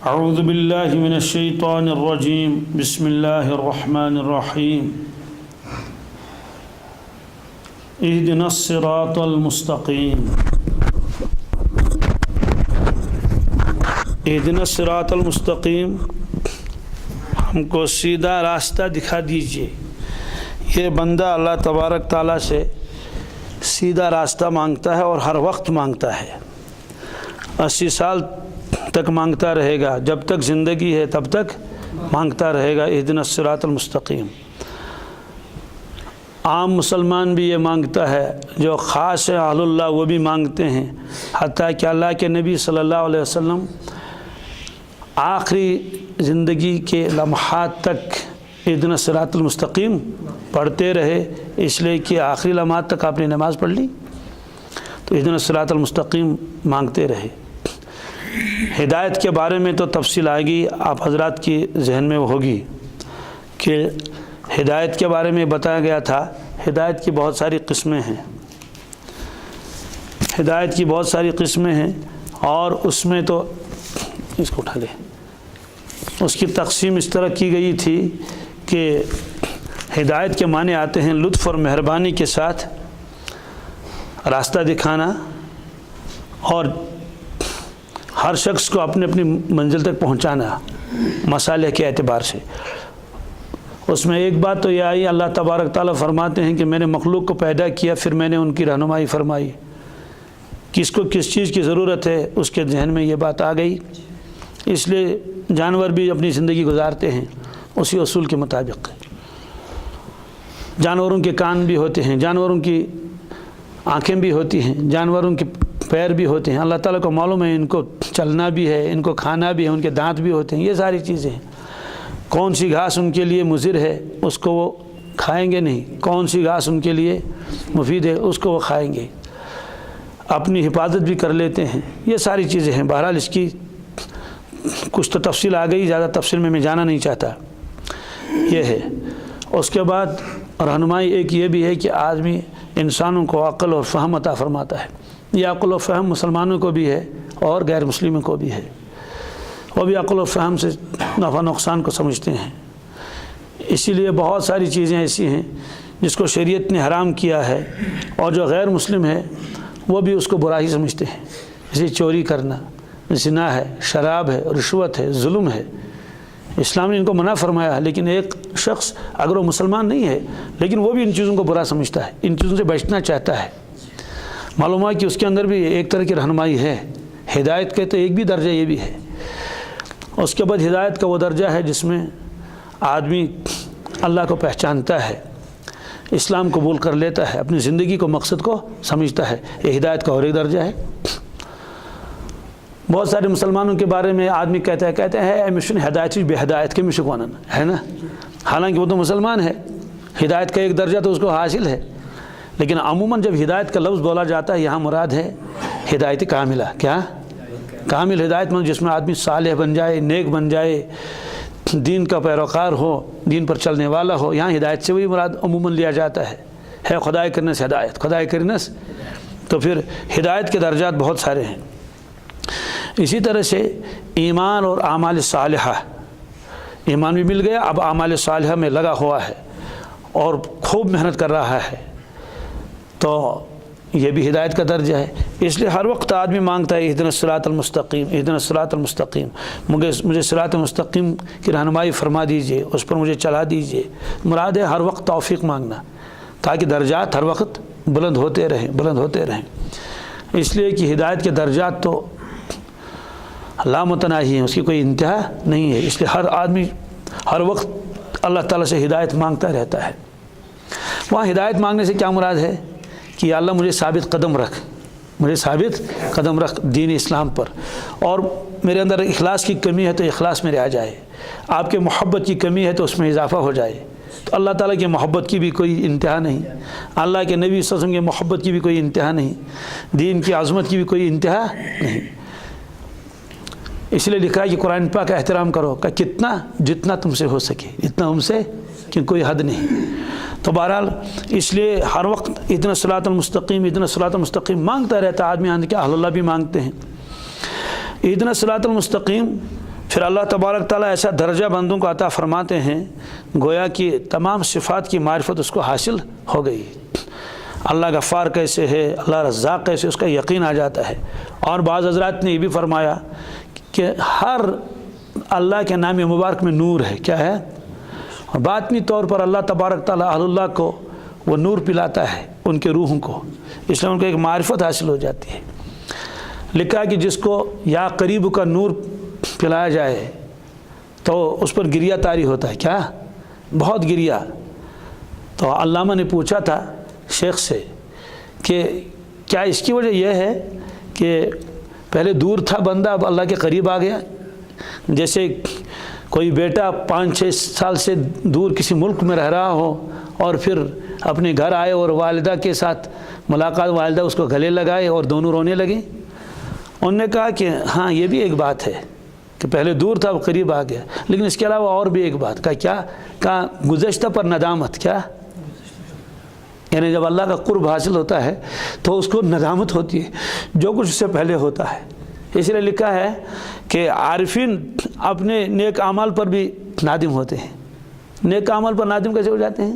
اعوذ باللہ من الشیطان الرجیم بسم اللہ الرحمن الرحیم اہدنا الصراط المستقیم اہدنا الصراط المستقیم، ہم کو سیدھا راستہ دکھا دیجئے۔ یہ بندہ اللہ تبارک تعالیٰ سے سیدھا راستہ مانگتا ہے اور ہر وقت مانگتا ہے، 80 سال تک مانگتا رہے گا، جب تک زندگی ہے تب تک مانگتا رہے گا اہدنا الصراط المستقیم۔ عام مسلمان بھی یہ مانگتا ہے، جو خاص اہل اللہ وہ بھی مانگتے ہیں، حتیٰ کہ اللہ کے نبی صلی اللہ علیہ وسلم آخری زندگی کے لمحات تک اہدنا الصراط المستقیم پڑھتے رہے، اس لیے کہ آخری لمحات تک آپ نے نماز پڑھ لی تو اہدنا الصراط المستقیم مانگتے رہے۔ ہدایت کے بارے میں تو تفصیل آئے گی، آپ حضرات کی ذہن میں وہ ہوگی کہ ہدایت کے بارے میں بتایا گیا تھا، ہدایت کی بہت ساری قسمیں ہیں، ہدایت کی بہت ساری قسمیں ہیں، اور اس میں تو اس کو اٹھا لے، اس کی تقسیم اس طرح کی گئی تھی کہ ہدایت کے معنی آتے ہیں لطف اور مہربانی کے ساتھ راستہ دکھانا، اور ہر شخص کو اپنی اپنی منزل تک پہنچانا مصالح کے اعتبار سے۔ اس میں ایک بات تو یہ آئی، اللہ تبارک تعالیٰ فرماتے ہیں کہ میں نے مخلوق کو پیدا کیا، پھر میں نے ان کی رہنمائی فرمائی، کس کو کس چیز کی ضرورت ہے اس کے ذہن میں یہ بات آ گئی، اس لیے جانور بھی اپنی زندگی گزارتے ہیں اسی اصول کے مطابق۔ جانوروں کے کان بھی ہوتے ہیں، جانوروں کی آنکھیں بھی ہوتی ہیں، جانوروں کے پیر بھی ہوتے ہیں، اللہ تعالیٰ کو معلوم ہے ان کو چلنا بھی ہے، ان کو کھانا بھی ہے، ان کے دانت بھی ہوتے ہیں، یہ ساری چیزیں ہیں۔ کون سی گھاس ان کے لیے مضر ہے اس کو وہ کھائیں گے نہیں، کون سی گھاس ان کے لیے مفید ہے اس کو وہ کھائیں گے، اپنی حفاظت بھی کر لیتے ہیں، یہ ساری چیزیں ہیں۔ بہرحال اس کی کچھ تو تفصیل آ گئی، زیادہ تفصیل میں جانا نہیں چاہتا، یہ ہے۔ اس کے بعد رہنمائی ایک یہ بھی ہے کہ آدمی انسانوں کو عقل اور فہم عطا فرماتا ہے، یہ عقل و فہم مسلمانوں کو بھی ہے اور غیر مسلموں کو بھی ہے، وہ بھی عقل و فہم سے نفع نقصان کو سمجھتے ہیں۔ اسی لیے بہت ساری چیزیں ایسی ہیں جس کو شریعت نے حرام کیا ہے، اور جو غیر مسلم ہے وہ بھی اس کو برا ہی سمجھتے ہیں، جیسے چوری کرنا، زنا ہے، شراب ہے، رشوت ہے، ظلم ہے۔ اسلام نے ان کو منع فرمایا، لیکن ایک شخص اگر وہ مسلمان نہیں ہے لیکن وہ بھی ان چیزوں کو برا سمجھتا ہے، ان چیزوں سے بچنا چاہتا ہے، معلوم ہے کہ اس کے اندر بھی ایک طرح کی رہنمائی ہے۔ ہدایت کے تو ایک بھی درجہ یہ بھی ہے۔ اس کے بعد ہدایت کا وہ درجہ ہے جس میں آدمی اللہ کو پہچانتا ہے، اسلام قبول کر لیتا ہے، اپنی زندگی کو مقصد کو سمجھتا ہے، یہ ہدایت کا اور ایک درجہ ہے۔ بہت سارے مسلمانوں کے بارے میں آدمی کہتے ہیں امیشن ہدایت بے ہدایت کے مشک ونن ہے نا، حالانکہ وہ تو مسلمان ہے، ہدایت کا ایک درجہ تو اس کو حاصل ہے، لیکن عموماً جب ہدایت کا لفظ بولا جاتا ہے یہاں مراد ہے ہدایت کاملہ، کیا کامل ہدایت مند، جس میں آدمی صالح بن جائے، نیک بن جائے، دین کا پیروکار ہو، دین پر چلنے والا ہو۔ یہاں ہدایت سے وہی مراد عموماً لیا جاتا ہے خدائے کرنس ہدایت، خدائے کرنس۔ تو پھر ہدایت کے درجات بہت سارے ہیں۔ اسی طرح سے ایمان اور اعمال صالحہ، ایمان بھی مل گیا، اب اعمال صالحہ میں لگا ہوا ہے اور خوب محنت کر رہا ہے، تو یہ بھی ہدایت کا درجہ ہے۔ اس لیے ہر وقت آدمی مانگتا ہے اہدنا الصراط المستقیم، اہدنا الصراط المستقیم، مجھے صراط مستقیم کی رہنمائی فرما دیجئے، اس پر مجھے چلا دیجئے۔ مراد ہے ہر وقت توفیق مانگنا، تاکہ درجات ہر وقت بلند ہوتے رہیں۔ اس لیے کہ ہدایت کے درجات تو لامتناہی ہیں، اس کی کوئی انتہا نہیں ہے، اس لیے ہر آدمی ہر وقت اللہ تعالیٰ سے ہدایت مانگتا رہتا ہے۔ وہاں ہدایت مانگنے سے کیا مراد ہے کہ یا اللہ مجھے ثابت قدم رکھ دین اسلام پر، اور میرے اندر اخلاص کی کمی ہے تو اخلاص میرے آ جائے، آپ کے محبت کی کمی ہے تو اس میں اضافہ ہو جائے۔ تو اللہ تعالیٰ کی محبت کی بھی کوئی انتہا نہیں، اللہ کے نبی صلی اللہ علیہ وسلم کی محبت کی بھی کوئی انتہا نہیں، دین کی عظمت کی بھی کوئی انتہا نہیں۔ اس لیے لکھا ہے کہ قرآن پاک کا احترام کرو، کہ جتنا تم سے ہو سکے، اتنا ہم سے، کہ کوئی حد نہیں۔ تو بہرحال اس لیے ہر وقت اہدنا الصراط المستقیم، اہدنا الصراط المستقیم مانگتا رہتا آدمی، آنے کے اہل اللہ بھی مانگتے ہیں۔ اہدنا الصراط المستقیم پھر اللہ تبارک تعالیٰ ایسا درجہ بندوں کو عطا فرماتے ہیں گویا کہ تمام صفات کی معرفت اس کو حاصل ہو گئی. اللہ غفار کیسے ہے، اللہ رزاق کیسے، اس کا یقین آ جاتا ہے. اور بعض حضرات نے یہ بھی فرمایا کہ ہر اللہ کے نام مبارک میں نور ہے. کیا ہے؟ اور باطنی طور پر اللہ تبارک تعالیٰ اہل اللہ کو وہ نور پلاتا ہے، ان کے روحوں کو، اس لیے ان کو ایک معرفت حاصل ہو جاتی ہے. لکھا کہ جس کو یا قریب کا نور پلایا جائے تو اس پر گریہ طاری ہوتا ہے. کیا؟ بہت گریہ. تو علامہ نے پوچھا تھا شیخ سے کہ کیا اس کی وجہ یہ ہے کہ پہلے دور تھا بندہ، اب اللہ کے قریب آ گیا؟ جیسے کوئی بیٹا 5-6 سال سے دور کسی ملک میں رہ رہا ہو اور پھر اپنے گھر آئے اور والدہ کے ساتھ ملاقات، والدہ اس کو گلے لگائے اور دونوں رونے لگے. انہوں نے کہا کہ ہاں یہ بھی ایک بات ہے کہ پہلے دور تھا اب قریب آ گیا، لیکن اس کے علاوہ اور بھی ایک بات. کہا کیا؟ گزشتہ پر ندامت. کیا؟ یعنی جب اللہ کا قرب حاصل ہوتا ہے تو اس کو ندامت ہوتی ہے جو کچھ اس سے پہلے ہوتا ہے. اس لیے لکھا ہے کہ عارفین اپنے نیک اعمال پر بھی نادم ہوتے ہیں. نیک اعمال پر نادم کیسے ہو جاتے ہیں؟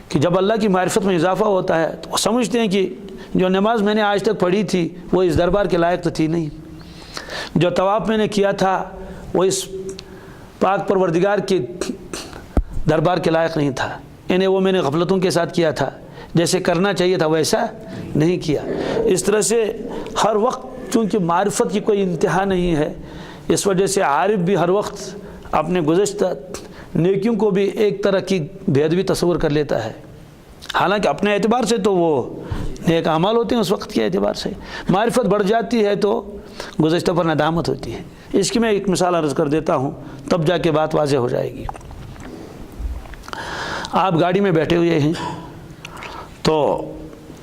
کہ جب اللہ کی معرفت میں اضافہ ہوتا ہے تو وہ سمجھتے ہیں کہ جو نماز میں نے آج تک پڑھی تھی وہ اس دربار کے لائق تو تھی نہیں، جو طواف میں نے کیا تھا وہ اس پاک پروردگار کے دربار کے لائق نہیں تھا، یعنی وہ میں نے غفلتوں کے ساتھ کیا تھا، جیسے کرنا چاہیے تھا ویسا نہیں کیا. اس طرح سے ہر وقت چونکہ معرفت کی کوئی انتہا نہیں ہے، اس وجہ سے عارف بھی ہر وقت اپنے گزشتہ نیکیوں کو بھی ایک طرح کی بےادبی تصور کر لیتا ہے، حالانکہ اپنے اعتبار سے تو وہ نیک اعمال ہوتے ہیں. اس وقت کے اعتبار سے معرفت بڑھ جاتی ہے تو گزشتہ پر ندامت ہوتی ہے. اس کی میں ایک مثال عرض کر دیتا ہوں تب جا کے بات واضح ہو جائے گی. آپ گاڑی میں بیٹھے ہوئے ہیں تو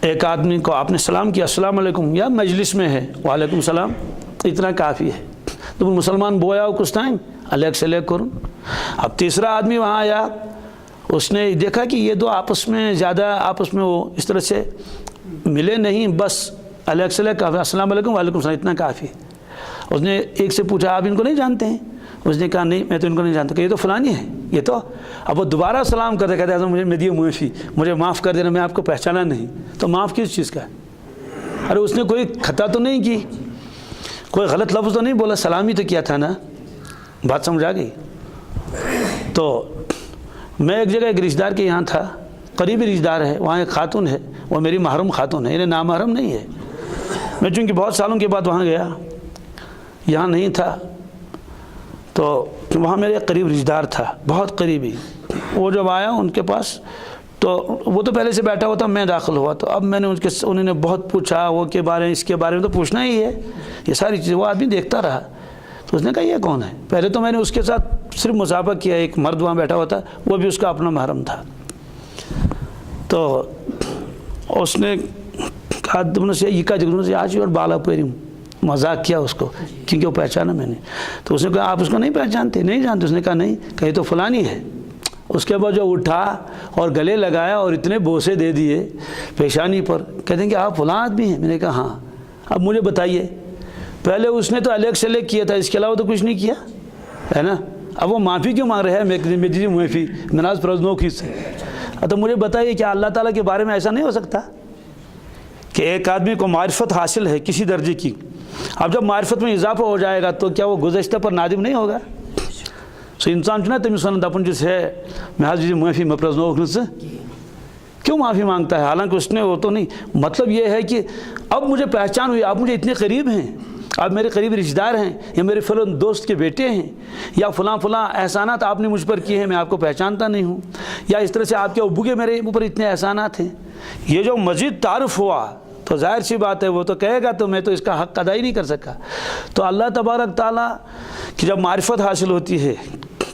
ایک آدمی کو آپ نے سلام کیا السلام علیکم، یا مجلس میں ہے وعلیکم السلام، اتنا کافی ہے. تو مسلمان بویا ہو کچھ ٹائم علیک سے لیک کروں. اب تیسرا آدمی وہاں آیا، اس نے دیکھا کہ یہ دو آپس میں وہ اس طرح سے ملے نہیں، بس علیک سے لیک السلام علیکم وعلیکم السلام اتنا کافی. اس نے ایک سے پوچھا آپ ان کو نہیں جانتے ہیں؟ اس نے کہا نہیں میں تو ان کو نہیں جانتا. کہ یہ تو فلانی ہے یہ تو. اب وہ دوبارہ سلام کرتے کہتے ہیں مجھے معافی، مجھے معاف کر دینا، میں آپ کو پہچانا نہیں. تو معاف کس چیز کا ہے؟ ارے اس نے کوئی خطا تو نہیں کی، کوئی غلط لفظ تو نہیں بولا، سلامی تو کیا تھا نا. بات سمجھ آ گئی؟ تو میں ایک جگہ ایک رشتہ دار کے یہاں تھا، قریبی رشتہ دار ہے، وہاں ایک خاتون ہے، وہ میری محرم خاتون ہے، انہیں نامحرم نہیں ہے. میں چونکہ بہت سالوں کے بعد وہاں گیا، یہاں نہیں تھا، تو وہاں میرے ایک قریب رشتہ دار تھا بہت قریبی. وہ جب آیا ان کے پاس تو وہ تو پہلے سے بیٹھا ہوا تھا، میں داخل ہوا تو اب میں نے انہوں نے بہت پوچھا وہ کے بارے میں، اس کے بارے میں تو پوچھنا ہی ہے، یہ ساری چیزیں. وہ آدمی دیکھتا رہا تو اس نے کہا یہ کون ہے؟ پہلے تو میں نے اس کے ساتھ صرف مسابقہ کیا، ایک مرد وہاں بیٹھا ہوا تھا، وہ بھی اس کا اپنا محرم تھا. تو اس نے کہا آج اور بالا پیری مذاق کیا اس کو، کیونکہ وہ پہچانا میں نے. تو اس نے کہا آپ اس کو نہیں پہچانتے؟ نہیں جانتے. اس نے کہا نہیں. کہیں تو فلانی ہے. اس کے بعد جو اٹھا اور گلے لگایا اور اتنے بوسے دے دیے پیشانی پر، کہتے ہیں کہ آپ فلاں آدمی ہیں. میں نے کہا ہاں. اب مجھے بتائیے، پہلے اس نے تو الیک سے لیک کیا تھا، اس کے علاوہ تو کچھ نہیں کیا ہے نا. اب وہ معافی کیوں مانگ رہے ہیں؟ میری معافی ناز پرزنوں کی سے. تو مجھے بتائیے کیا اللہ تعالیٰ کے بارے میں ایسا نہیں ہو سکتا کہ ایک آدمی کو معرفت حاصل ہے کسی درجے کی، اب جب معرفت میں اضافہ ہو جائے گا تو کیا وہ گزشتہ پر نادم نہیں ہوگا؟ سو انسان چھنا تمہیں سنت اپن جس ہے میں حاضر معافی مپرزنوں سے کیوں معافی مانگتا ہے، حالانکہ اس نے وہ تو نہیں. مطلب یہ ہے کہ اب مجھے پہچان ہوئی، آپ مجھے اتنے قریب ہیں، آپ میرے قریبی رشتہ دار ہیں، یا میرے فلاں دوست کے بیٹے ہیں، یا فلاں احسانات آپ نے مجھ پر کیے ہیں میں آپ کو پہچانتا نہیں ہوں، یا اس طرح سے آپ کے ابو کے میرے اوپر اتنے احسانات ہیں. یہ جو مزید تعارف ہوا تو ظاہر سی بات ہے وہ تو کہے گا تو میں تو اس کا حق ادا ہی نہیں کر سکا. تو اللہ تبارک تعالیٰ کی جب معرفت حاصل ہوتی ہے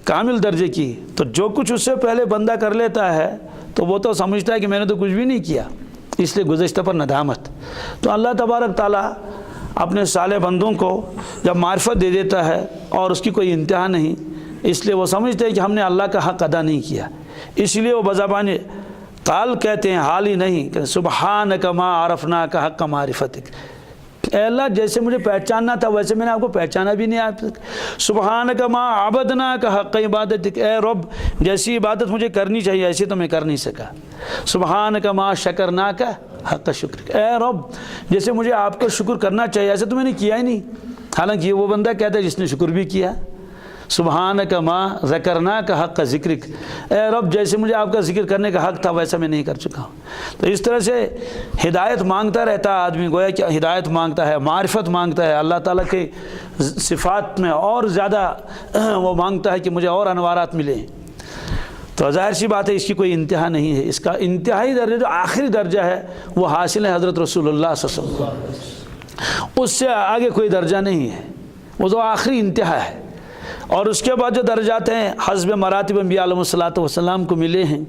کامل درجے کی تو جو کچھ اس سے پہلے بندہ کر لیتا ہے تو وہ تو سمجھتا ہے کہ میں نے تو کچھ بھی نہیں کیا، اس لیے گزشتہ پر ندامت. تو اللہ تبارک تعالیٰ اپنے صالح بندوں کو جب معرفت دے دیتا ہے اور اس کی کوئی انتہا نہیں، اس لیے وہ سمجھتے ہیں کہ ہم نے اللہ کا حق ادا نہیں کیا، اس لیے وہ بزبان قال کہتے ہیں، حال ہی نہیں کہ سبحانک ما عرفناک حق معرفتک. اے اللہ جیسے مجھے پہچاننا تھا ویسے میں نے آپ کو پہچانا بھی نہیں آپ تک۔ سبحانک ما عبدناک حق عبادتک، اے رب جیسی عبادت مجھے کرنی چاہیے ایسی تو میں کر نہیں سکا۔ سبحانک ما شکرناک حق شکرک، اے رب جیسے مجھے آپ کو شکر کرنا چاہیے ایسے تو میں نے کیا ہی نہیں، حالانکہ یہ وہ بندہ کہتا ہے جس نے شکر بھی کیا۔ سبحانک ما ذکرناک حق ذکرک، اے رب جیسے مجھے آپ کا ذکر کرنے کا حق تھا ویسا میں نہیں کر چکا ہوں۔ تو اس طرح سے ہدایت مانگتا رہتا ہے آدمی، گویا کہ ہدایت مانگتا ہے، معرفت مانگتا ہے، اللہ تعالیٰ کے صفات میں اور زیادہ وہ مانگتا ہے کہ مجھے اور انوارات ملیں۔ تو ظاہر سی بات ہے اس کی کوئی انتہا نہیں ہے، اس کا انتہائی درجہ جو آخری درجہ ہے وہ حاصل ہے حضرت رسول اللہ صلی اللہ علیہ وسلم، اس سے آگے کوئی درجہ نہیں ہے، وہ تو آخری انتہا ہے۔ اور اس کے بعد جو درجات ہیں حسب مراتب انبیاء علیہ الصلوۃ والسلام کو ملے ہیں،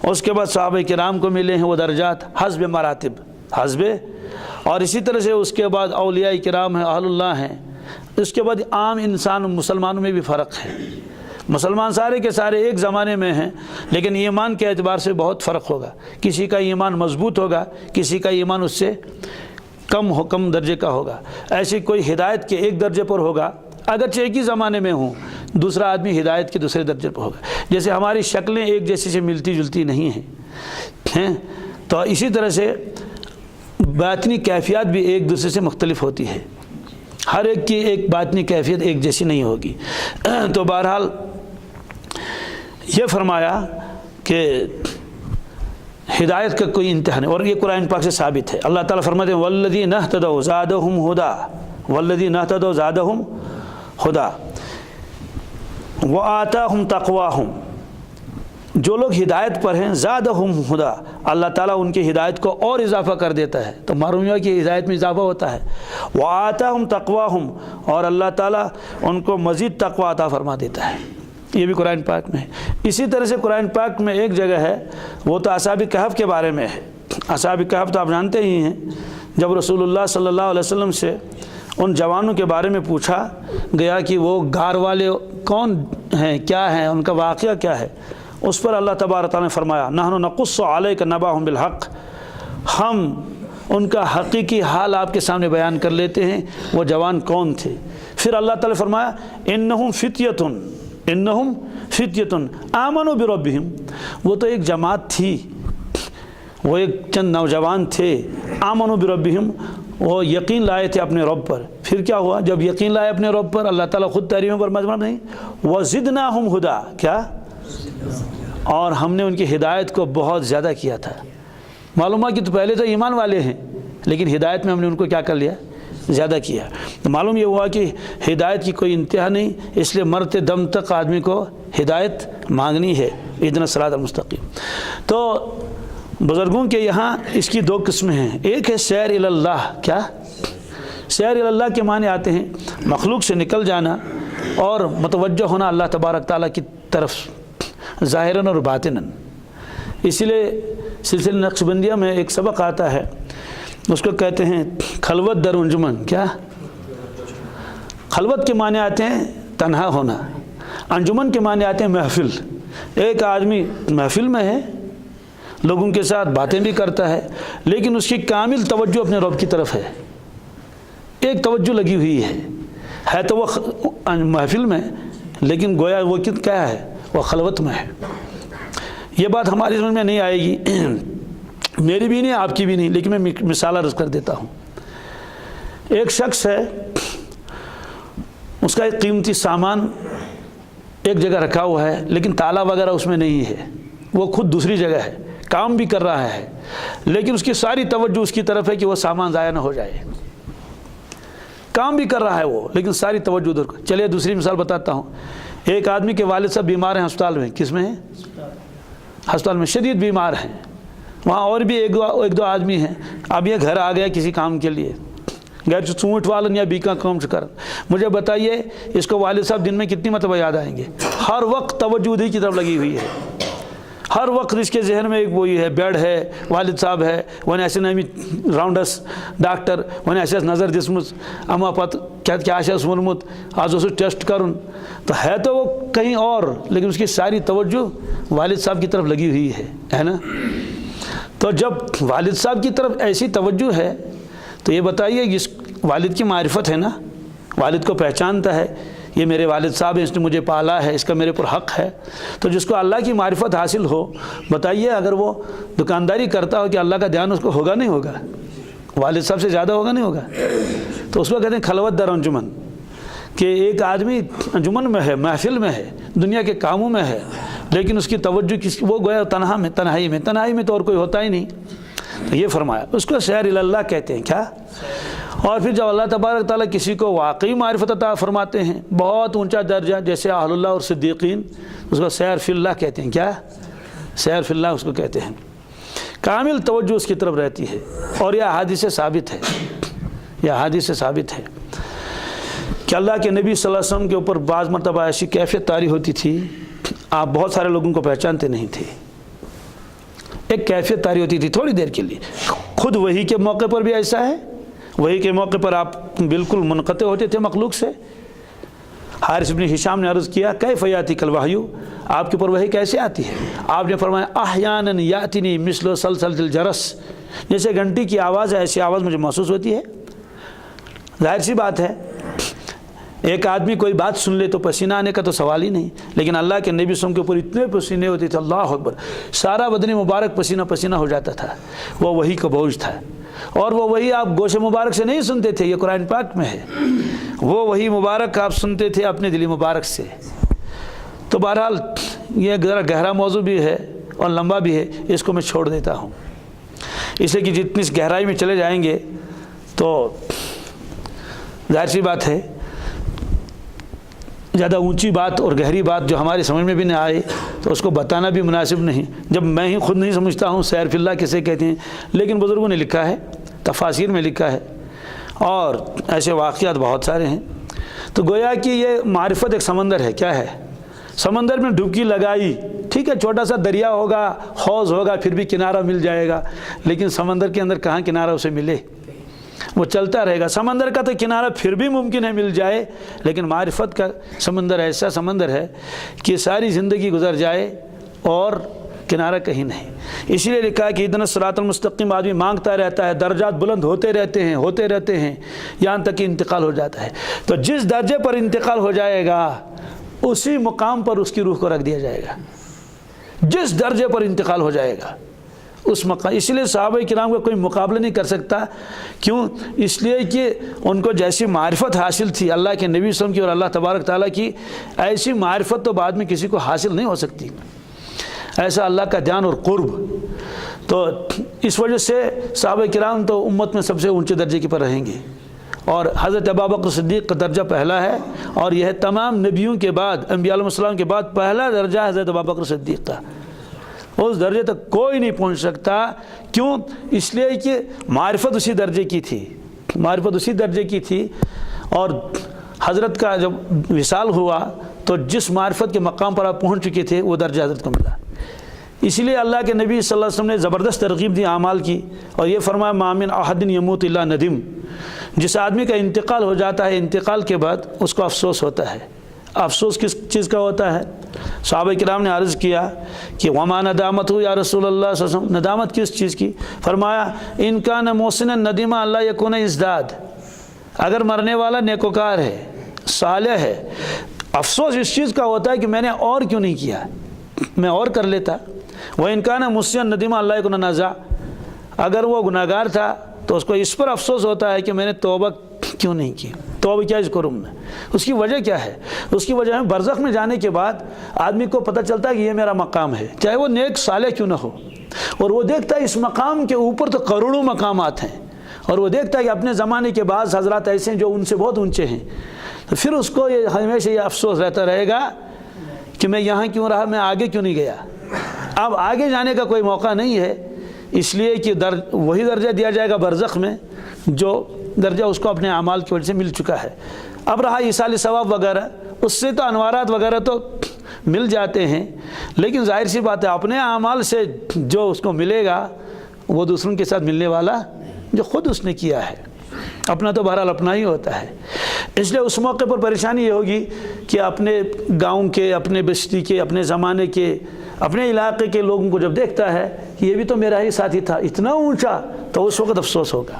اس کے بعد صحابہ کرام کو ملے ہیں وہ درجات حسب مراتب حسب، اور اسی طرح سے اس کے بعد اولیاء کرام ہیں، اہل اللہ ہیں، اس کے بعد عام انسان مسلمانوں میں بھی فرق ہے۔ مسلمان سارے کے سارے ایک زمانے میں ہیں لیکن ایمان کے اعتبار سے بہت فرق ہوگا، کسی کا ایمان مضبوط ہوگا، کسی کا ایمان اس سے کم درجے کا ہوگا۔ ایسی کوئی ہدایت کے ایک درجے پر ہوگا اگرچہ ایک ہی زمانے میں ہوں، دوسرا آدمی ہدایت کے دوسرے درجے پر ہوگا۔ جیسے ہماری شکلیں ایک جیسی سے ملتی جلتی نہیں ہیں، تو اسی طرح سے باطنی کیفیات بھی ایک دوسرے سے مختلف ہوتی ہے، ہر ایک کی ایک باطنی کیفیت ایک جیسی نہیں ہوگی۔ تو بہرحال یہ فرمایا کہ ہدایت کا کوئی انتہا نہیں، اور یہ قرآن پاک سے ثابت ہے۔ اللہ تعالیٰ فرماتے ہیں والذین اہتدوا زادہم ہدی، والذین اہتدوا زادہم ہدی وآتاہم تقواہم، جو لوگ ہدایت پر ہیں زادہم ہدی، اللہ تعالیٰ ان کی ہدایت کو اور اضافہ کر دیتا ہے، تو معلوم ہوا کہ ہدایت میں اضافہ ہوتا ہے۔ وآتاہم تقواہم، اور اللہ تعالیٰ ان کو مزید تقوی عطا فرما دیتا ہے، یہ بھی قرآن پاک میں ہے۔ اسی طرح سے قرآن پاک میں ایک جگہ ہے، وہ تو اصحاب کہف کے بارے میں ہے۔ اصحاب کہف تو آپ جانتے ہی ہیں، جب رسول اللہ صلی اللہ علیہ وسلم سے ان جوانوں کے بارے میں پوچھا گیا کہ وہ غار والے کون ہیں، کیا ہیں، ان کا واقعہ کیا ہے، اس پر اللہ تبارک تعالیٰ نے فرمایا نحن نقص علیک نبأہم بالحق، ہم ان کا حقیقی حال آپ کے سامنے بیان کر لیتے ہیں وہ جوان کون تھے۔ پھر اللہ تعالیٰ نے فرمایا انہم فتیۃ آمنوا بربہم، وہ تو ایک جماعت تھی، وہ ایک چند نوجوان تھے، آمنوا بربہم، وہ یقین لائے تھے اپنے رب پر۔ پھر کیا ہوا جب یقین لائے اپنے رب پر، اللہ تعالیٰ خود تحریموں پر مجمع نہیں، وزدناہم ہدی، کیا، اور ہم نے ان کی ہدایت کو بہت زیادہ کیا تھا۔ معلوم ہے کہ تو پہلے تو ایمان والے ہیں لیکن ہدایت میں ہم نے ان کو کیا کر لیا، زیادہ کیا۔ تو معلوم یہ ہوا کہ ہدایت کی کوئی انتہا نہیں، اس لیے مرتے دم تک آدمی کو ہدایت مانگنی ہے، اہدنا الصراط المستقیم۔ تو بزرگوں کے یہاں اس کی دو قسمیں ہیں، ایک ہے سیر الی اللہ، کیا، سیر الی اللہ کے معنی آتے ہیں مخلوق سے نکل جانا اور متوجہ ہونا اللہ تبارک تعالیٰ کی طرف ظاہراً اور باطناً۔ اسی لیے سلسلہ نقشبندیہ میں ایک سبق آتا ہے، اس کو کہتے ہیں خلوت در انجمن، کیا، خلوت کے معنی آتے ہیں تنہا ہونا، انجمن کے معنی آتے ہیں محفل۔ ایک آدمی محفل میں ہے، لوگوں کے ساتھ باتیں بھی کرتا ہے لیکن اس کی کامل توجہ اپنے رب کی طرف ہے، ایک توجہ لگی ہوئی ہے تو وہ محفل میں لیکن گویا وہ کیا ہے، وہ خلوت میں ہے۔ یہ بات ہماری سمجھ میں نہیں آئے گی، میری بھی نہیں، آپ کی بھی نہیں، لیکن میں مثال عرض کر دیتا ہوں۔ ایک شخص ہے، اس کا ایک قیمتی سامان ایک جگہ رکھا ہوا ہے لیکن تالا وغیرہ اس میں نہیں ہے، وہ خود دوسری جگہ ہے، کام بھی کر رہا ہے لیکن اس کی ساری توجہ اس کی طرف ہے کہ وہ سامان ضائع نہ ہو جائے، کام بھی کر رہا ہے وہ لیکن ساری توجہ ادھر۔ چلیے دوسری مثال بتاتا ہوں، ایک آدمی کے والد صاحب بیمار ہیں ہسپتال میں، کس میں ہیں، ہسپتال میں شدید بیمار ہیں، وہاں اور بھی ایک دو آدمی ہیں، اب یہ گھر آ گیا کسی کام کے لیے، گھر چونٹ والن یا بیکا کام کر، مجھے بتائیے اس کو والد صاحب دن میں کتنی مرتبہ یاد آئیں گے؟ ہر وقت توجہ ادھر کی طرف لگی ہوئی ہے، ہر وقت اس کے ذہن میں ایک وہی ہے، بیڈ ہے، والد صاحب ہے، ون ایسے نمی راؤنڈس ڈاکٹر ون ایسے نظر دسمت اما پت کیا ونمت آج اس ٹیسٹ کرن، تو ہے تو وہ کہیں اور لیکن اس کی ساری توجہ والد صاحب کی طرف لگی ہوئی ہے نا۔ تو جب والد صاحب کی طرف ایسی توجہ ہے تو یہ بتائیے والد کی معرفت ہے نا، والد کو پہچانتا ہے، یہ میرے والد صاحب ہیں، اس نے مجھے پالا ہے، اس کا میرے پر حق ہے۔ تو جس کو اللہ کی معرفت حاصل ہو، بتائیے اگر وہ دکانداری کرتا ہو کہ اللہ کا دھیان اس کو ہوگا نہیں ہوگا؟ والد صاحب سے زیادہ ہوگا نہیں ہوگا؟ تو اس کو کہتے ہیں خلوت در انجمن، کہ ایک آدمی انجمن میں ہے، محفل میں ہے، دنیا کے کاموں میں ہے، لیکن اس کی توجہ وہ گویا تنہائی میں تو اور کوئی ہوتا ہی نہیں۔ تو یہ فرمایا، اس کو سیر اللہ کہتے ہیں۔ کیا؟ اور پھر جب اللہ تبارک تعالیٰ کسی کو واقعی معرفت عطا فرماتے ہیں، بہت اونچا درجہ، جیسے اہل اللہ اور صدیقین، اس کو سیر فی اللہ کہتے ہیں۔ کیا؟ سیر فی اللہ اس کو کہتے ہیں، کامل توجہ اس کی طرف رہتی ہے۔ اور یہ احادیث سے ثابت ہے، یہ احادیث سے ثابت ہے کہ اللہ کے نبی صلی اللہ علیہ وسلم کے اوپر بعض مرتبہ ایسی کیفیت طاری ہوتی تھی، آپ بہت سارے لوگوں کو پہچانتے نہیں تھے۔ ایک کیفیت طاری ہوتی تھی تھوڑی دیر کے لیے، خود وحی کے موقع پر بھی ایسا ہے، وحی کے موقع پر آپ بالکل منقطع ہوتے تھے مخلوق سے۔ حارث بن ہشام نے عرض کیا، کیف یاتی الوحی، آپ کے اوپر وحی کیسے آتی ہے؟ آپ نے فرمایا، احیانا یاتنی مثل سلسلۃ الجرس، جیسے گھنٹی کی آواز ہے ایسی آواز مجھے محسوس ہوتی ہے۔ ظاہر سی بات ہے، ایک آدمی کوئی بات سن لے تو پسینہ آنے کا تو سوال ہی نہیں، لیکن اللہ کے نبی صلی اللہ علیہ وسلم کے اوپر اتنے پسینے ہوتے تھے، اللہ اکبر، سارا بدن مبارک پسینہ پسینہ ہو جاتا تھا۔ وہ وحی کا بوجھ تھا، اور وہ وحی آپ گوشے مبارک سے نہیں سنتے تھے، یہ قرآن پاک میں ہے، وہ وحی مبارک آپ سنتے تھے اپنے دل مبارک سے۔ تو بہرحال یہ ذرا گہرا موضوع بھی ہے اور لمبا بھی ہے، اس کو میں چھوڑ دیتا ہوں، اس لیے کہ جتنی اس گہرائی میں چلے جائیں گے تو ظاہر سی بات ہے زیادہ اونچی بات اور گہری بات جو ہماری سمجھ میں بھی نہ آئے تو اس کو بتانا بھی مناسب نہیں، جب میں ہی خود نہیں سمجھتا ہوں سیر فی اللہ کسے کہتے ہیں، لیکن بزرگوں نے لکھا ہے، تفاسیر میں لکھا ہے، اور ایسے واقعات بہت سارے ہیں۔ تو گویا کہ یہ معرفت ایک سمندر ہے۔ کیا ہے؟ سمندر میں ڈبکی لگائی، ٹھیک ہے، چھوٹا سا دریا ہوگا، حوض ہوگا، پھر بھی کنارہ مل جائے گا، لیکن سمندر کے اندر کہاں کنارہ اسے ملے؟ وہ چلتا رہے گا۔ سمندر کا تو کنارہ پھر بھی ممکن ہے مل جائے، لیکن معرفت کا سمندر ایسا سمندر ہے کہ ساری زندگی گزر جائے اور کنارہ کہیں نہیں۔ اسی لیے لکھا ہے کہ اہدنا الصراط المستقیم، آدمی مانگتا رہتا ہے، درجات بلند ہوتے رہتے ہیں یہاں تک کہ انتقال ہو جاتا ہے۔ تو جس درجے پر انتقال ہو جائے گا اسی مقام پر اس کی روح کو رکھ دیا جائے گا، جس درجے پر انتقال ہو جائے گا اس مقام۔ اس لیے صحابہ کرام کا کوئی مقابلہ نہیں کر سکتا۔ کیوں؟ اس لیے کہ ان کو جیسی معرفت حاصل تھی اللہ کے نبی صلی اللہ علیہ وسلم کی اور اللہ تبارک تعالیٰ کی، ایسی معرفت تو بعد میں کسی کو حاصل نہیں ہو سکتی، ایسا اللہ کا دھیان اور قرب۔ تو اس وجہ سے صحابہ کرام تو امت میں سب سے اونچے درجے کے پر رہیں گے، اور حضرت ابوبکر صدیق کا درجہ پہلا ہے، اور یہ تمام نبیوں کے بعد، انبیاء علیہ السلام کے بعد پہلا درجہ حضرت ابوبکر صدیق کا۔ اس درجے تک کوئی نہیں پہنچ سکتا۔ کیوں؟ اس لیے کہ معرفت اسی درجے کی تھی، معرفت اسی درجے کی تھی، اور حضرت کا جب وصال ہوا تو جس معرفت کے مقام پر آپ پہنچ چکے تھے وہ درجہ حضرت کو ملا۔ اسی لیے اللہ کے نبی صلی اللہ علیہ وسلم نے زبردست ترغیب دی اعمال کی، اور یہ فرمایا ما من احد یموت الا ندم، جس آدمی کا انتقال ہو جاتا ہے انتقال کے بعد اس کو افسوس ہوتا ہے۔ افسوس کس چیز کا ہوتا ہے؟ صحابہ کرام نے عرض کیا کہ وما ندامت یا رسول اللہ صلی اللہ علیہ وسلم، ندامت کس چیز کی؟ فرمایا ان کان محسنا ندیما اللہ یکون ازداد، اگر مرنے والا نیکوکار ہے، صالح ہے، افسوس اس چیز کا ہوتا ہے کہ میں نے اور کیوں نہیں کیا، میں اور کر لیتا۔ وہ ان کان مسیئا ندیما اللہ یکون نازع، اگر وہ گناہ گار تھا تو اس کو اس پر افسوس ہوتا ہے کہ میں نے توبہ کیوں نہیں کی، توبہ کیا کروں میں۔ اس کی وجہ کیا ہے؟ اس کی وجہ ہے برزخ میں جانے کے بعد آدمی کو پتہ چلتا ہے کہ یہ میرا مقام ہے، چاہے وہ نیک صالح کیوں نہ ہو، اور وہ دیکھتا ہے اس مقام کے اوپر تو کروڑوں مقامات ہیں، اور وہ دیکھتا ہے کہ اپنے زمانے کے بعض حضرات ایسے ہیں جو ان سے بہت اونچے ہیں، تو پھر اس کو یہ ہمیشہ یہ افسوس رہتا رہے گا کہ میں یہاں کیوں رہا، میں آگے کیوں نہیں گیا۔ اب آگے جانے کا کوئی موقع نہیں ہے، اس لیے کہ وہی درجہ دیا جائے گا برزخ میں جو درجہ اس کو اپنے اعمال کی وجہ سے مل چکا ہے۔ اب رہا ایصال ثواب وغیرہ، اس سے تو انوارات وغیرہ تو مل جاتے ہیں، لیکن ظاہر سی بات ہے اپنے اعمال سے جو اس کو ملے گا وہ دوسروں کے ساتھ ملنے والا جو خود اس نے کیا ہے، اپنا تو بہرحال اپنا ہی ہوتا ہے۔ اس لیے اس موقع پر پریشانی یہ ہوگی کہ اپنے گاؤں کے، اپنے بستی کے، اپنے زمانے کے، اپنے علاقے کے لوگوں کو جب دیکھتا ہے کہ یہ بھی تو میرا ہی ساتھی تھا، اتنا اونچا، تو اس وقت افسوس ہوگا۔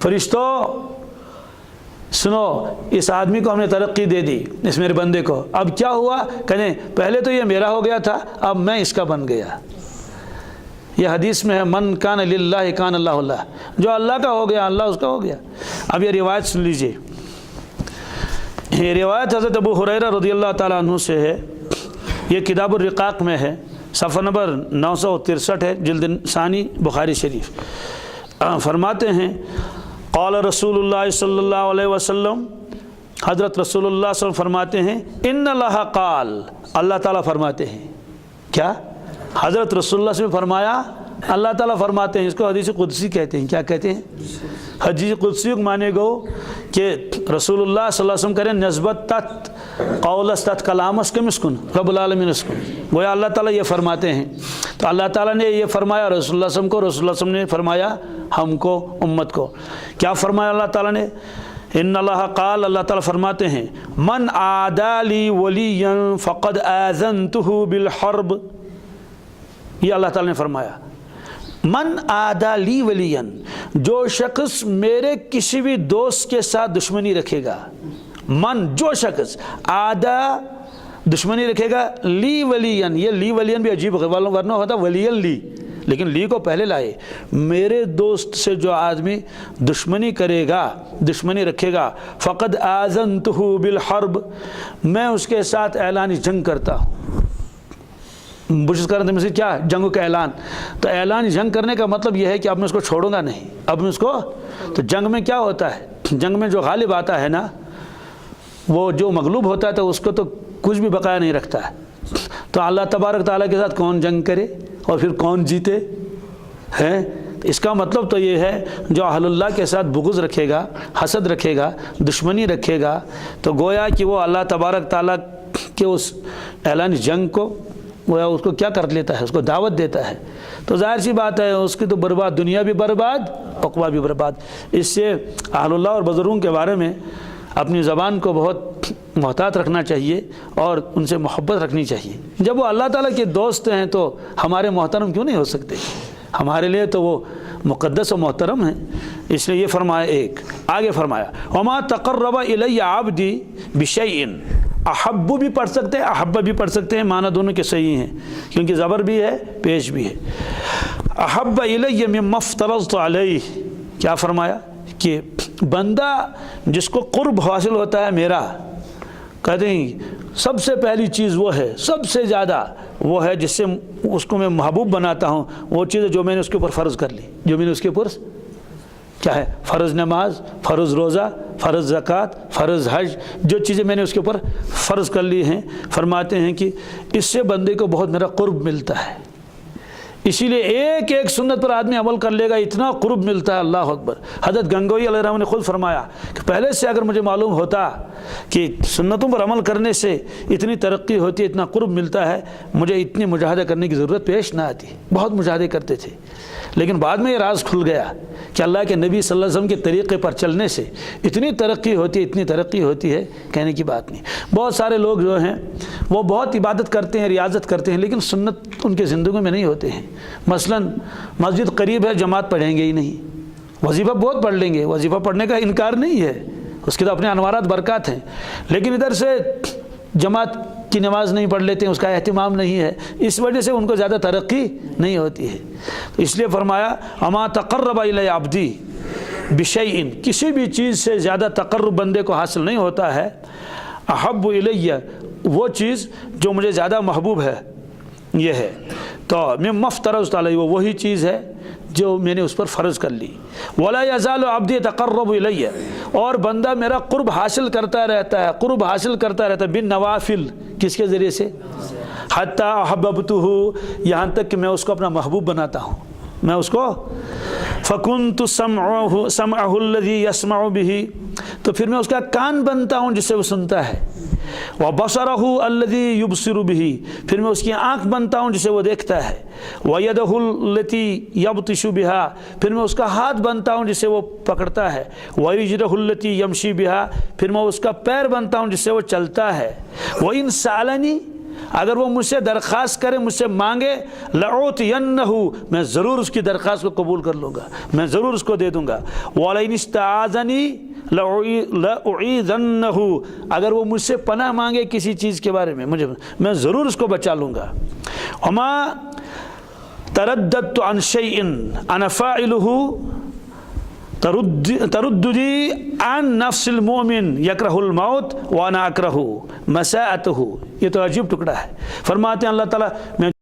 فرشتوں سنو، اس آدمی کو ہم نے ترقی دے دی، اس میرے بندے کو، اب کیا ہوا؟ کہنے پہلے تو یہ میرا ہو گیا تھا، اب میں اس کا بن گیا۔ یہ حدیث میں ہے من کان للہ کان اللہ اللہ، جو اللہ کا ہو گیا اللہ اس کا ہو گیا۔ اب یہ روایت سن لیجئے، یہ روایت حضرت ابو ہریرہ رضی اللہ تعالیٰ عنہ سے ہے، یہ کتاب الرقاق میں ہے، صفحہ نمبر 963 ہے، جلد ثانی بخاری شریف۔ فرماتے ہیں قال رسول اللہ صلی اللہ علیہ وسلم، حضرت رسول اللہ صلی اللہ علیہ وسلم فرماتے ہیں ان اللہ قال، اللہ تعالیٰ فرماتے ہیں، کیا؟ حضرت رسول اللہ سے فرمایا، اللہ تعالیٰ فرماتے ہیں، اس کو حدیث قدسی کہتے ہیں۔ کیا کہتے ہیں؟ حدیث قدسی مانے گو کہ رسول اللہ صلی اللہ علیہ وسلم کریں نسبت تت قولس تت کلامس کے مسکن رب العالمین اسکن، گویا اللہ تعالیٰ یہ فرماتے ہیں۔ تو اللہ تعالیٰ نے یہ فرمایا رسول اللہ صلی اللہ علیہ وسلم کو، رسول اللہ صلی اللہ علیہ وسلم نے فرمایا ہم کو، امت کو۔ کیا فرمایا اللہ تعالیٰ نے؟ ان اللہ قال، اللہ تعالیٰ فرماتے ہیں من عادی لی ولیا فقد آذنتہ بالحرب، یہ اللہ تعالیٰ نے فرمایا من عادی لی ولیا، جو شخص میرے کسی بھی دوست کے ساتھ دشمنی رکھے گا، من جو شخص عادی دشمنی رکھے گا، لی ولین، یہ لی ولین بھی عجیب ورنہ ہوتا ولین لی، لیکن لی کو پہلے لائے، میرے دوست سے جو آدمی دشمنی کرے گا، دشمنی رکھے گا، فقد آذنتہ بالحرب، میں اس کے ساتھ اعلان جنگ کرتا ہوں۔ بشس کرنے میں سے کیا؟ جنگ کا اعلان۔ تو اعلان جنگ کرنے کا مطلب یہ ہے کہ اب میں اس کو چھوڑوں گا نہیں، اب میں اس کو، تو جنگ میں کیا ہوتا ہے؟ جنگ میں جو غالب آتا ہے نا، وہ جو مغلوب ہوتا ہے تو اس کو تو کچھ بھی بقایا نہیں رکھتا ہے۔ تو اللہ تبارک تعالیٰ کے ساتھ کون جنگ کرے اور پھر کون جیتے ہیں؟ اس کا مطلب تو یہ ہے جو اہل اللہ کے ساتھ بغض رکھے گا، حسد رکھے گا، دشمنی رکھے گا، تو گویا کہ وہ اللہ تبارک تعالیٰ کے اس اعلان جنگ کو گویا اس کو کیا کر لیتا ہے، اس کو دعوت دیتا ہے۔ تو ظاہر سی بات ہے اس کی تو برباد، دنیا بھی برباد، عقبہ بھی برباد۔ اس سے اہل اللہ اور بزرگوں کے بارے میں اپنی زبان کو بہت محتاط رکھنا چاہیے اور ان سے محبت رکھنی چاہیے۔ جب وہ اللہ تعالیٰ کے دوست ہیں تو ہمارے محترم کیوں نہیں ہو سکتے؟ ہمارے لیے تو وہ مقدس و محترم ہیں۔ اس لیے یہ فرمایا، ایک آگے فرمایا وما تقرب الی عبدی بشیء، احب بھی پڑھ سکتے ہیں، احب بھی پڑھ سکتے ہیں، معنی دونوں کے صحیح ہیں کیونکہ زبر بھی ہے پیش بھی ہے۔ احب الی مما افترضت علیہ، کیا فرمایا کہ بندہ جس کو قرب حاصل ہوتا ہے میرا، کہتے ہیں سب سے پہلی چیز وہ ہے، سب سے زیادہ وہ ہے جس سے اس کو میں محبوب بناتا ہوں، وہ چیز جو میں نے اس کے اوپر فرض کر لی، جو میں نے اس کے اوپر کیا ہے، فرض نماز، فرض روزہ، فرض زکوٰۃ، فرض حج، جو چیزیں میں نے اس کے اوپر فرض کر لی ہیں، فرماتے ہیں کہ اس سے بندے کو بہت میرا قرب ملتا ہے۔ اسی لیے ایک ایک سنت پر آدمی عمل کر لے گا، اتنا قرب ملتا ہے، اللہ اکبر۔ حضرت گنگوئی علیہ الرحمہ نے خود فرمایا کہ پہلے سے اگر مجھے معلوم ہوتا کہ سنتوں پر عمل کرنے سے اتنی ترقی ہوتی ہے، اتنا قرب ملتا ہے، مجھے اتنی مجاہدہ کرنے کی ضرورت پیش نہ آتی۔ بہت مجاہدے کرتے تھے، لیکن بعد میں یہ راز کھل گیا کہ اللہ کے نبی صلی اللہ علیہ وسلم کے طریقے پر چلنے سے اتنی ترقی ہوتی ہے، اتنی ترقی ہوتی ہے، کہنے کی بات نہیں۔ بہت سارے لوگ جو ہیں وہ بہت عبادت کرتے ہیں، ریاضت کرتے ہیں، لیکن سنت ان کے زندگی میں نہیں ہوتے ہیں۔ مثلا مسجد قریب ہے، جماعت پڑھیں گے ہی نہیں، وظیفہ بہت پڑھ لیں گے، وظیفہ پڑھنے کا انکار نہیں ہے، اس کے تو اپنے انوارات برکات ہیں، لیکن ادھر سے جماعت کی نماز نہیں پڑھ لیتے ہیں، اس کا اہتمام نہیں ہے، اس وجہ سے ان کو زیادہ ترقی نہیں ہوتی ہے۔ تو اس لیے فرمایا اما تقرب الی عبدی بشیء، کسی بھی چیز سے زیادہ تقرب بندے کو حاصل نہیں ہوتا ہے، احب الی، وہ چیز جو مجھے زیادہ محبوب ہے یہ ہے، تو مما افترضت علیہ، وہ وہی چیز ہے جو میں نے اس پر فرض کر لی۔ ولا یزال عبدی یتقرب الی، اور بندہ میرا قرب حاصل کرتا رہتا ہے، قرب حاصل کرتا رہتا ہے بالنوافل، کس کے ذریعے سے؟ حتی احببتہ، یہاں تک کہ میں اس کو اپنا محبوب بناتا ہوں، میں اس کو فکنت سمعہ الذی یسمع بہ، تو پھر میں اس کا کان بنتا ہوں جس سے وہ سنتا ہے، وبصرہ الذی یبصر بہ، پھر میں اس کی آنکھ بنتا ہوں جسے وہ دیکھتا ہے، ویدہ التی یبطش بہا، پھر میں اس کا ہاتھ بنتا ہوں جسے وہ پکڑتا ہے، ورجلہ التی یمشی بہا، پھر میں اس کا پیر بنتا ہوں جس سے وہ چلتا ہے، وان سألنی، اگر وہ مجھ سے درخواست کرے، مجھ سے مانگے، لأعطینہ، میں ضرور اس کی درخواست کو قبول کر لوں گا، میں ضرور اس کو دے دوں گا۔ وَلَئِنِ اسْتَعَاذَنِي لَأُعِيذَنَّهُ، اگر وہ مجھ سے پناہ مانگے کسی چیز کے بارے میں، میں ضرور اس کو بچا لوں گا۔ وَمَا ترددت عن شيء انا فاعله ترددي عن نفس المؤمن يكره الموت وانا اكره مساءته۔ یہ تو عجیب ٹکڑا ہے۔ فرماتے ہیں اللہ تعالیٰ میں